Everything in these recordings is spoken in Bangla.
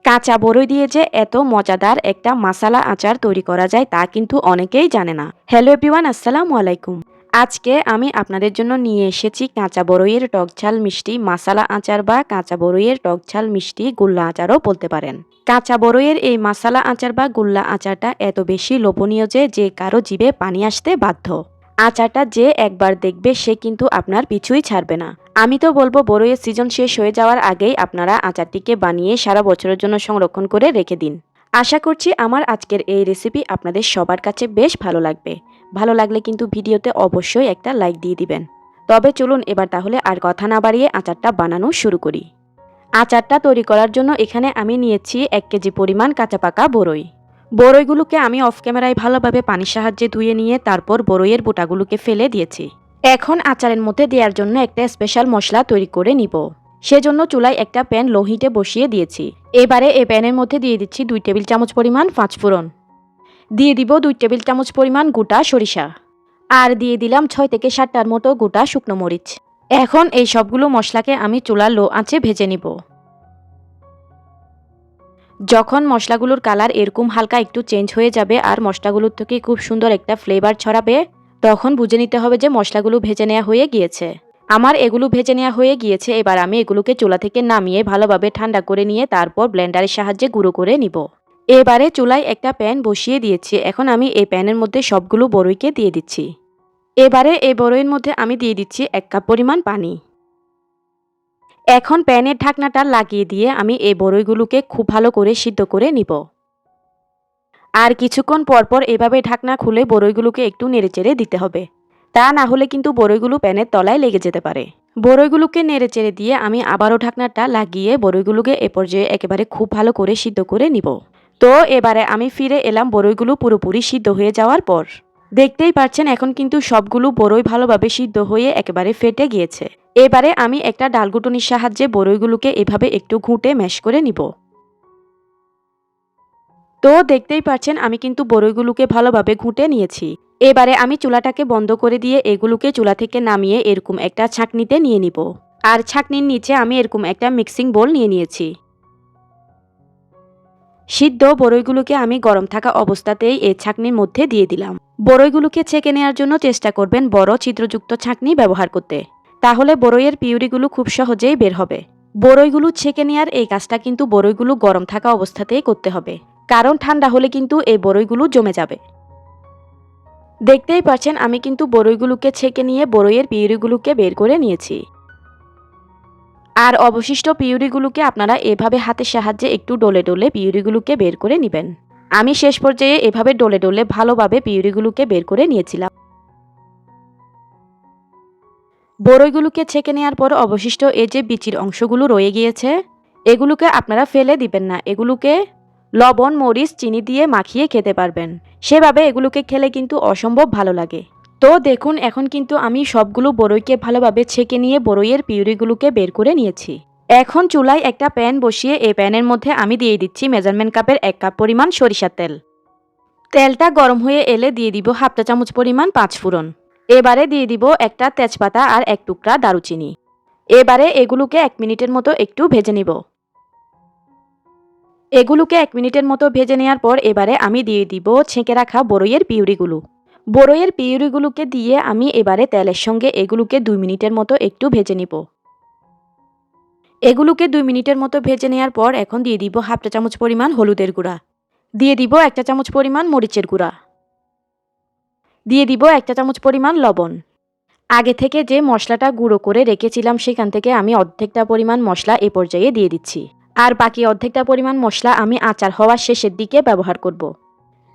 কাঁচা বরই দিয়ে যে এত মজাদার একটা মাসালা আচার তৈরি করা যায় তা কিন্তু অনেকেই জানে না। হ্যালো এভরিওয়ান, আসসালামু আলাইকুম। আজকে আমি আপনাদের জন্য নিয়ে এসেছি কাঁচা বরইয়ের টকঝাল মিষ্টি মাসালা আচার বা কাঁচা বরইয়ের টকঝাল মিষ্টি গুল্লা আচারও বলতে পারেন। কাঁচা বরইয়ের এই মাসালা আচার বা গুল্লা আচারটা এত বেশি লোভনীয় যে কারো জিভে পানি আসতে বাধ্য। আচারটা যে একবার দেখবে সে কিন্তু আপনার পিছুই ছাড়বে না। আমি তো বলবো বরইয়ের সিজন শেষ হয়ে যাওয়ার আগেই আপনারা আচারটিকে বানিয়ে সারা বছরের জন্য সংরক্ষণ করে রেখে দিন। আশা করছি আমার আজকের এই রেসিপি আপনাদের সবার কাছে বেশ ভালো লাগবে। ভালো লাগলে কিন্তু ভিডিওতে অবশ্যই একটা লাইক দিয়ে দিবেন। তবে চলুন এবার তাহলে আর কথা না বাড়িয়ে আচারটা বানানো শুরু করি। আচারটা তৈরি করার জন্য এখানে আমি নিয়েছি 1 কেজি পরিমাণ কাঁচা পাকা বরই। বরইগুলোকে আমি অফ ক্যামেরায় ভালোভাবে পানির সাহায্যে ধুয়ে নিয়ে তারপর বরইয়ের বোটাগুলোকে ফেলে দিয়েছি। এখন আচারের মধ্যে দেওয়ার জন্য একটা স্পেশাল মশলা তৈরি করে নিব। সেজন্য চুলায় একটা প্যান লো হিটে বসিয়ে দিয়েছি। এবারে এই প্যানের মধ্যে দিয়ে দিচ্ছি 2 টেবিল চামচ পরিমাণ পাঁচফোড়ন, দিয়ে দিব 2 টেবিল চামচ পরিমাণ গোটা সরিষা, আর দিয়ে দিলাম 6 থেকে 7টার মতো গোটা শুকনো মরিচ। এখন এই সবগুলো মশলাকে আমি চুলার লো আঁচে ভেজে নিব। যখন মশলাগুলোর কালার এরকম হালকা একটু চেঞ্জ হয়ে যাবে আর মশলাগুলোর থেকে খুব সুন্দর একটা ফ্লেভার ছড়াবে, তখন বুঝে নিতে হবে যে মশলাগুলো ভেজে নেওয়া হয়ে গিয়েছে। আমার এগুলো ভেজে নেওয়া হয়ে গিয়েছে। এবার আমি এগুলোকে চুলা থেকে নামিয়ে ভালোভাবে ঠান্ডা করে নিয়ে তারপর ব্লেন্ডারের সাহায্যে গুঁড়ো করে নিব। এবারে চুলায় একটা প্যান বসিয়ে দিয়েছি। এখন আমি এই প্যানের মধ্যে সবগুলো বরইকে দিয়ে দিচ্ছি। এবারে এই বরইয়ের মধ্যে আমি দিয়ে দিচ্ছি 1 কাপ পরিমাণ পানি। এখন প্যানের ঢাকনাটা লাগিয়ে দিয়ে আমি এই বরইগুলোকে খুব ভালো করে সিদ্ধ করে নিব। আর কিছুক্ষণ পরপর এভাবে ঢাকনা খুলে বরইগুলোকে একটু নেড়েচেড়ে দিতে হবে। তা না হলে কিন্তু বরইগুলো প্যানের তলায় লেগে যেতে পারে। বরইগুলোকে নেড়েচেড়ে দিয়ে আমি আবারও ঢাকনাটা লাগিয়ে বরইগুলোকে এ পর্যায়ে একেবারে খুব ভালো করে সিদ্ধ করে নিব। তো এবারে আমি ফিরে এলাম বরইগুলো পুরোপুরি সিদ্ধ হয়ে যাওয়ার পর। দেখতেই পাচ্ছেন এখন কিন্তু সবগুলো বরই ভালোভাবে সিদ্ধ হয়ে একেবারে ফেটে গিয়েছে। এবারে আমি একটা ডালঘুটনির সাহায্যে বরইগুলোকে এভাবে একটু ঘুঁটে ম্যাশ করে নিব। তো দেখতেই পাচ্ছেন আমি কিন্তু বরইগুলোকে ভালোভাবে ঘুঁটে নিয়েছি। এবারে আমি চুলাটাকে বন্ধ করে দিয়ে এগুলোকে চুলা থেকে নামিয়ে এরকম একটা ছাঁকনিতে নিয়ে নিব। আর ছাঁকনির নিচে আমি এরকম একটা মিক্সিং বোল নিয়ে নিয়েছি। সিদ্ধ বরইগুলোকে আমি গরম থাকা অবস্থাতেই এই ছাঁকনির মধ্যে দিয়ে দিলাম। বরইগুলোকে ছেঁকে নেওয়ার জন্য চেষ্টা করবেন বড় ছিদ্রযুক্ত ছাঁকনি ব্যবহার করতে। তাহলে বরইয়ের পিউরিগুলো খুব সহজেই বের হবে। বরইগুলো ছেঁকে নেওয়ার এই কাজটা কিন্তু বরইগুলো গরম থাকা অবস্থাতেই করতে হবে, কারণ ঠান্ডা হলে কিন্তু এই বরইগুলো জমে যাবে। দেখতেই পাচ্ছেন আমি কিন্তু বরইগুলোকে ছেঁকে নিয়ে বরইয়ের পিউরিগুলোকে বের করে নিয়েছি। আর অবশিষ্ট পিউরিগুলোকে আপনারা এভাবে হাতের সাহায্যে একটু ডলে ডলে পিউরিগুলোকে বের করে নেবেন। আমি শেষ পর্যায়ে এভাবে ডলে ডলে ভালোভাবে পিউরিগুলোকে বের করে নিয়েছিলাম। বরইগুলোকে ছেঁকে নেওয়ার পর অবশিষ্ট এই যে বিচির অংশগুলো রয়ে গিয়েছে, এগুলোকে আপনারা ফেলে দিবেন না। এগুলোকে লবণ মরিচ চিনি দিয়ে মাখিয়ে খেতে পারবেন। সেভাবে এগুলোকে খেলে কিন্তু অসম্ভব ভালো লাগে। তো দেখুন এখন কিন্তু আমি সবগুলো বরইকে ভালোভাবে ছেঁকে নিয়ে বরইয়ের পিউরিগুলোকে বের করে নিয়েছি। এখন চুলায় একটা প্যান বসিয়ে এই প্যানের মধ্যে আমি দিয়ে দিচ্ছি মেজারমেন্ট কাপের 1 কাপ পরিমাণ সরিষার তেল। তেলটা গরম হয়ে এলে দিয়ে দিব 1/2 চা চামচ পরিমাণ পাঁচফোড়ন। এবারে দিয়ে দিব একটা তেজপাতা আর 1 টুকরা দারুচিনি। এবারে এগুলোকে 1 মিনিটের মতো একটু ভেজে নিব। এগুলোকে 1 মিনিটের মতো ভেজে নেওয়ার পর এবারে আমি দিয়ে দিব ছেঁকে রাখা বরইয়ের পিউরিগুলো। বরইয়ের পিউরিগুলোকে দিয়ে আমি এবারে তেলের সঙ্গে এগুলোকে 2 মিনিটের মতো একটু ভেজে নিব। এগুলোকে 2 মিনিটের মতো ভেজে নেওয়ার পর এখন দিয়ে দিব 1/2 চা চামচ পরিমাণ হলুদের গুঁড়া, দিয়ে দিব 1 চা চামচ পরিমাণ মরিচের গুঁড়া, দিয়ে দিব 1 চা চামচ পরিমাণ লবণ। আগে থেকে যে মশলাটা গুঁড়ো করে রেখেছিলাম সেখান থেকে আমি অর্ধেকটা পরিমাণ মশলা এ পর্যায়ে দিয়ে দিচ্ছি। আর বাকি অর্ধেকটা পরিমাণ মশলা আমি আচার হওয়ার শেষের দিকে ব্যবহার করব।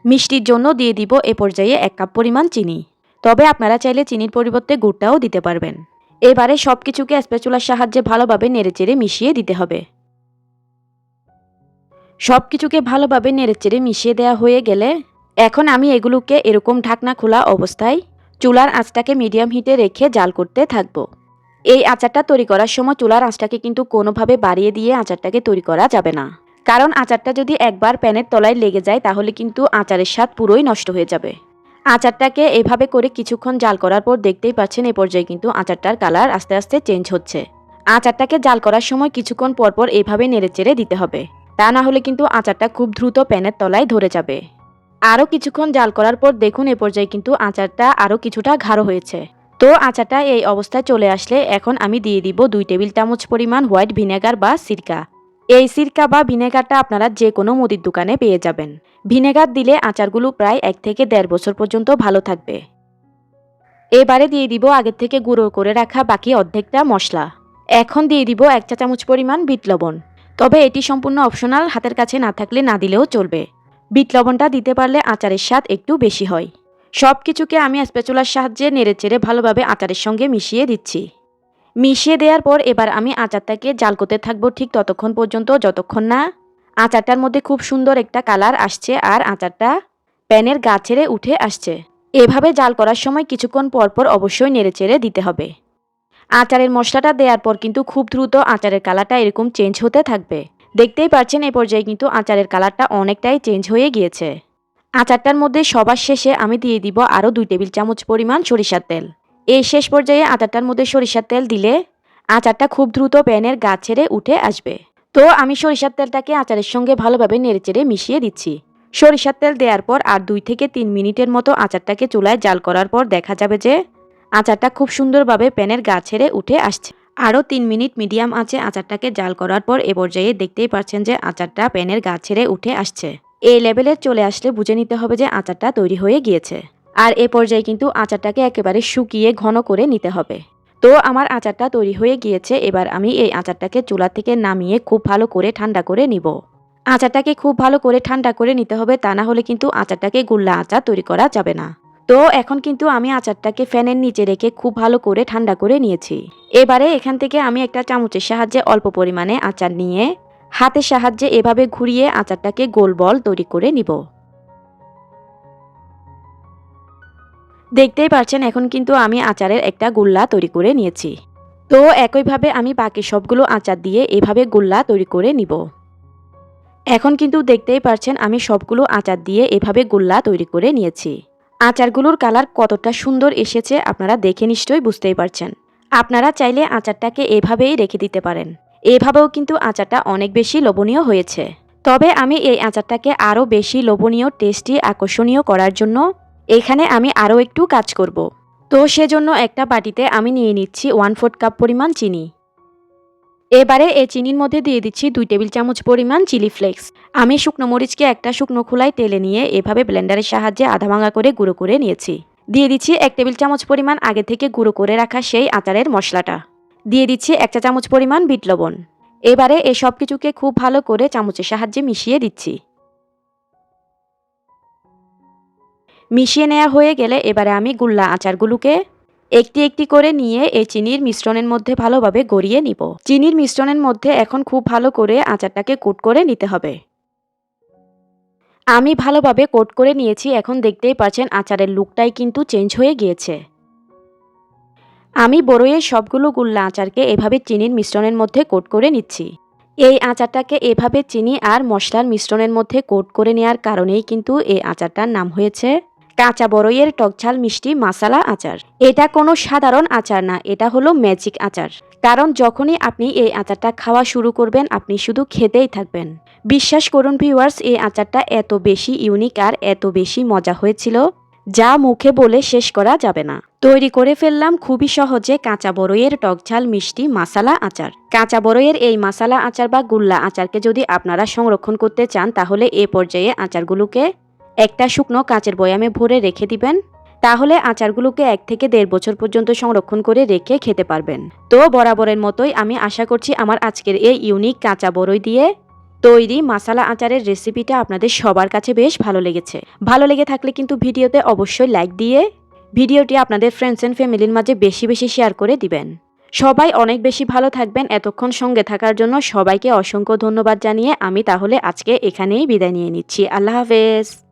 মিষ্টির জন্য দিয়ে দিব এ পর্যায়ে 1 কাপ পরিমাণ চিনি। তবে আপনারা চাইলে চিনির পরিবর্তে গুড়টাও দিতে পারবেন। এবারে সবকিছুকে স্প্যাচুলার সাহায্যে ভালোভাবে নেড়েচেড়ে মিশিয়ে দিতে হবে। সবকিছুকে ভালোভাবে নেড়েচেড়ে মিশিয়ে দেওয়া হয়ে গেলে এখন আমি এগুলোকে এরকম ঢাকনা খোলা অবস্থায় চুলার আঁচটাকে মিডিয়াম হিটে রেখে জাল করতে থাকবো। এই আচারটা তৈরি করার সময় চুলার আঁচটাকে কিন্তু কোনোভাবে বাড়িয়ে দিয়ে আচারটাকে তৈরি করা যাবে না, কারণ আচারটা যদি একবার প্যানের তলায় লেগে যায় তাহলে কিন্তু আচারের স্বাদ পুরোই নষ্ট হয়ে যাবে। আচারটাকে এভাবে করে কিছুক্ষণ জাল করার পর দেখতেই পাচ্ছেন এই পর্যায়ে কিন্তু আচারটার কালার আস্তে আস্তে চেঞ্জ হচ্ছে। আচারটাকে জাল করার সময় কিছুক্ষণ পরপর এভাবে নেড়েচেড়ে দিতে হবে। তা না হলে কিন্তু আচারটা খুব দ্রুত প্যানের তলায় ধরে যাবে। আরও কিছুক্ষণ জাল করার পর দেখুন এ পর্যায়ে কিন্তু আচারটা আরও কিছুটা গাঢ় হয়েছে। তো আচারটা এই অবস্থায় চলে আসলে এখন আমি দিয়ে দিব 2 টেবিল চামচ পরিমাণ হোয়াইট ভিনেগার বা সিরকা। এই সিরকা বা ভিনেগারটা আপনারা যে কোনো মুদির দোকানে পেয়ে যাবেন। ভিনেগার দিলে আচারগুলো প্রায় 1 থেকে 1.5 বছর পর্যন্ত ভালো থাকবে। এবারে দিয়ে দিব আগের থেকে গুঁড়ো করে রাখা বাকি অর্ধেকটা মশলা। এখন দিয়ে দিব 1 চা চামচ পরিমাণ বিট লবণ। তবে এটি সম্পূর্ণ অপশনাল, হাতের কাছে না থাকলে না দিলেও চলবে। বিট লবণটা দিতে পারলে আচারের স্বাদ একটু বেশি হয়। সব কিছুকে আমি স্প্যাচুলার সাহায্যে নেড়েচেড়ে ভালোভাবে আচারের সঙ্গে মিশিয়ে দিচ্ছি। মিশিয়ে দেওয়ার পর এবার আমি আচারটাকে জাল করতে থাকবো ঠিক ততক্ষণ পর্যন্ত যতক্ষণ না আচারটার মধ্যে খুব সুন্দর একটা কালার আসছে আর আচারটা প্যানের গা ছেড়ে উঠে আসছে। এভাবে জাল করার সময় কিছুক্ষণ পরপর অবশ্যই নেড়েচেড়ে দিতে হবে। আচারের মশলাটা দেওয়ার পর কিন্তু খুব দ্রুত আচারের কালারটা এরকম চেঞ্জ হতে থাকবে। দেখতেই পাচ্ছেন এই পর্যায়ে কিন্তু আচারের কালারটা অনেকটাই চেঞ্জ হয়ে গিয়েছে। আচারটার মধ্যে সবার শেষে আমি দিয়ে দিব আরও 2 টেবিল চামচ পরিমাণ সরিষার তেল। এই শেষ পর্যায়ে আচারটার মধ্যে সরিষার তেল দিলে আচারটা খুব দ্রুত প্যানের গা ছেড়ে উঠে আসবে। তো আমি সরিষার তেলটাকে আচারের সঙ্গে ভালোভাবে নেড়েচেড়ে মিশিয়ে দিচ্ছি। সরিষার তেল দেওয়ার পর আর 2 থেকে 3 মিনিটের মতো আচারটাকে চুলায় জাল করার পর দেখা যাবে যে আচারটা খুব সুন্দরভাবে প্যানের গা ছেড়ে উঠে আসছে। আরও 3 মিনিট মিডিয়াম আঁচে আচারটাকে জাল করার পর এ পর্যায়ে দেখতেই পাচ্ছেন যে আচারটা প্যানের গা ছেড়ে উঠে আসছে। এই লেভেলে চলে আসলে বুঝে নিতে হবে যে আচারটা তৈরি হয়ে গিয়েছে। আর এ পর্যায়ে কিন্তু আচারটাকে একেবারে শুকিয়ে ঘন করে নিতে হবে। তো আমার আচারটা তৈরি হয়ে গিয়েছে। এবার আমি এই আচারটাকে চুলা থেকে নামিয়ে খুব ভালো করে ঠান্ডা করে নিব। আচারটাকে খুব ভালো করে ঠান্ডা করে নিতে হবে, তা না হলে কিন্তু আচারটাকে গোল্লা আচার তৈরি করা যাবে না। তো এখন কিন্তু আমি আচারটাকে ফ্যানের নিচে রেখে খুব ভালো করে ঠান্ডা করে নিয়েছি। এবারে এখান থেকে আমি একটা চামচের সাহায্যে অল্প পরিমাণে আচার নিয়ে হাতের সাহায্যে এভাবে ঘুরিয়ে আচারটাকে গোল বল তৈরি করে নিব। দেখতেই পাচ্ছেন এখন কিন্তু আমি আচারের একটা গোল্লা তৈরি করে নিয়েছি। তো একইভাবে আমি বাকি সবগুলো আচার দিয়ে এভাবে গোল্লা তৈরি করে নিব। এখন কিন্তু দেখতেই পাচ্ছেন আমি সবগুলো আচার দিয়ে এভাবে গোল্লা তৈরি করে নিয়েছি। আচারগুলোর কালার কতটা সুন্দর এসেছে আপনারা দেখে নিশ্চয়ই বুঝতেই পারছেন। আপনারা চাইলে আচারটাকে এভাবেই রেখে দিতে পারেন। এভাবেও কিন্তু আচারটা অনেক বেশি লোভনীয় হয়েছে। তবে আমি এই আচারটাকে আরও বেশি লোভনীয়, টেস্টি, আকর্ষণীয় করার জন্য এখানে আমি আরও একটু কাজ করব। তো সেজন্য একটা বাটিতে আমি নিয়ে নিচ্ছি 1/4 কাপ পরিমাণ চিনি। এবারে এই চিনির মধ্যে দিয়ে দিচ্ছি 2 টেবিল চামচ পরিমাণ চিলি ফ্লেক্স। আমি শুকনো মরিচকে একটা শুকনো খোলায় তেলে নিয়ে এভাবে ব্লেন্ডারের সাহায্যে আধা ভাঙা করে গুঁড়ো করে নিয়েছি। দিয়ে দিচ্ছি 1 টেবিল চামচ পরিমাণ আগে থেকে গুঁড়ো করে রাখা সেই আচারের মশলাটা। দিয়ে দিচ্ছি 1 চা চামচ পরিমাণ বিট লবণ। এবারে এই সব কিছুকে খুব ভালো করে চামচের সাহায্যে মিশিয়ে দিচ্ছি। মিশিয়ে নেওয়া হয়ে গেলে এবারে আমি গোল্লা আচারগুলোকে একটি একটি করে নিয়ে এই চিনির মিশ্রণের মধ্যে ভালোভাবে গড়িয়ে নিব। চিনির মিশ্রণের মধ্যে এখন খুব ভালো করে আচারটাকে কোট করে নিতে হবে। আমি ভালোভাবে কোট করে নিয়েছি। এখন দেখতেই পাচ্ছেন আচারের লুকটাই কিন্তু চেঞ্জ হয়ে গিয়েছে। আমি বড়ইয়ের সবগুলো গোল্লা আচারকে এভাবে চিনির মিশ্রণের মধ্যে কোট করে নিচ্ছি। এই আচারটাকে এভাবে চিনি আর মশলার মিশ্রণের মধ্যে কোট করে নেওয়ার কারণেই কিন্তু এই আচারটার নাম হয়েছে কাঁচা বড়ইয়ের টকঝাল মিষ্টি মাসালা আচার। এটা কোনো সাধারণ আচার না, এটা হলো ম্যাজিক আচার। কারণ যখনই আপনি এই আচারটা খাওয়া শুরু করবেন আপনি শুধু খেতেই থাকবেন। বিশ্বাস করুন ভিউয়ার্স, এই আচারটা এত বেশি ইউনিক আর এত বেশি মজা হয়েছিল যা মুখে বলে শেষ করা যাবে না। তৈরি করে ফেললাম খুবই সহজে কাঁচা বড়ইয়ের টকঝাল মিষ্টি মাসালা আচার। কাঁচা বড়ইয়ের এই মাসালা আচার বা গোল্লা আচারকে যদি আপনারা সংরক্ষণ করতে চান তাহলে এ পর্যায়ে আচারগুলোকে একটা শুকনো কাচের বয়ামে ভরে রেখে দিবেন। তাহলে আচারগুলোকে 1 থেকে 1.5 বছর পর্যন্ত সংরক্ষণ করে রেখে খেতে পারবেন। তো বরাবরের মতোই আমি আশা করছি আমার আজকের এই ইউনিক কাঁচা বড়ই দিয়ে তৈরি মাসালা আচারের রেসিপিটা আপনাদের সবার কাছে বেশ ভালো লেগেছে। ভালো লেগে থাকলে কিন্তু ভিডিওতে অবশ্যই লাইক দিয়ে ভিডিওটি আপনাদের ফ্রেন্ডস এন্ড ফ্যামিলির মাঝে বেশি বেশি শেয়ার করে দিবেন। সবাই অনেক বেশি ভালো থাকবেন। এতক্ষণ সঙ্গে থাকার জন্য সবাইকে অসংখ্য ধন্যবাদ জানিয়ে আমি তাহলে আজকে এখানেই বিদায় নিয়ে নিচ্ছি। আল্লাহ হাফেজ।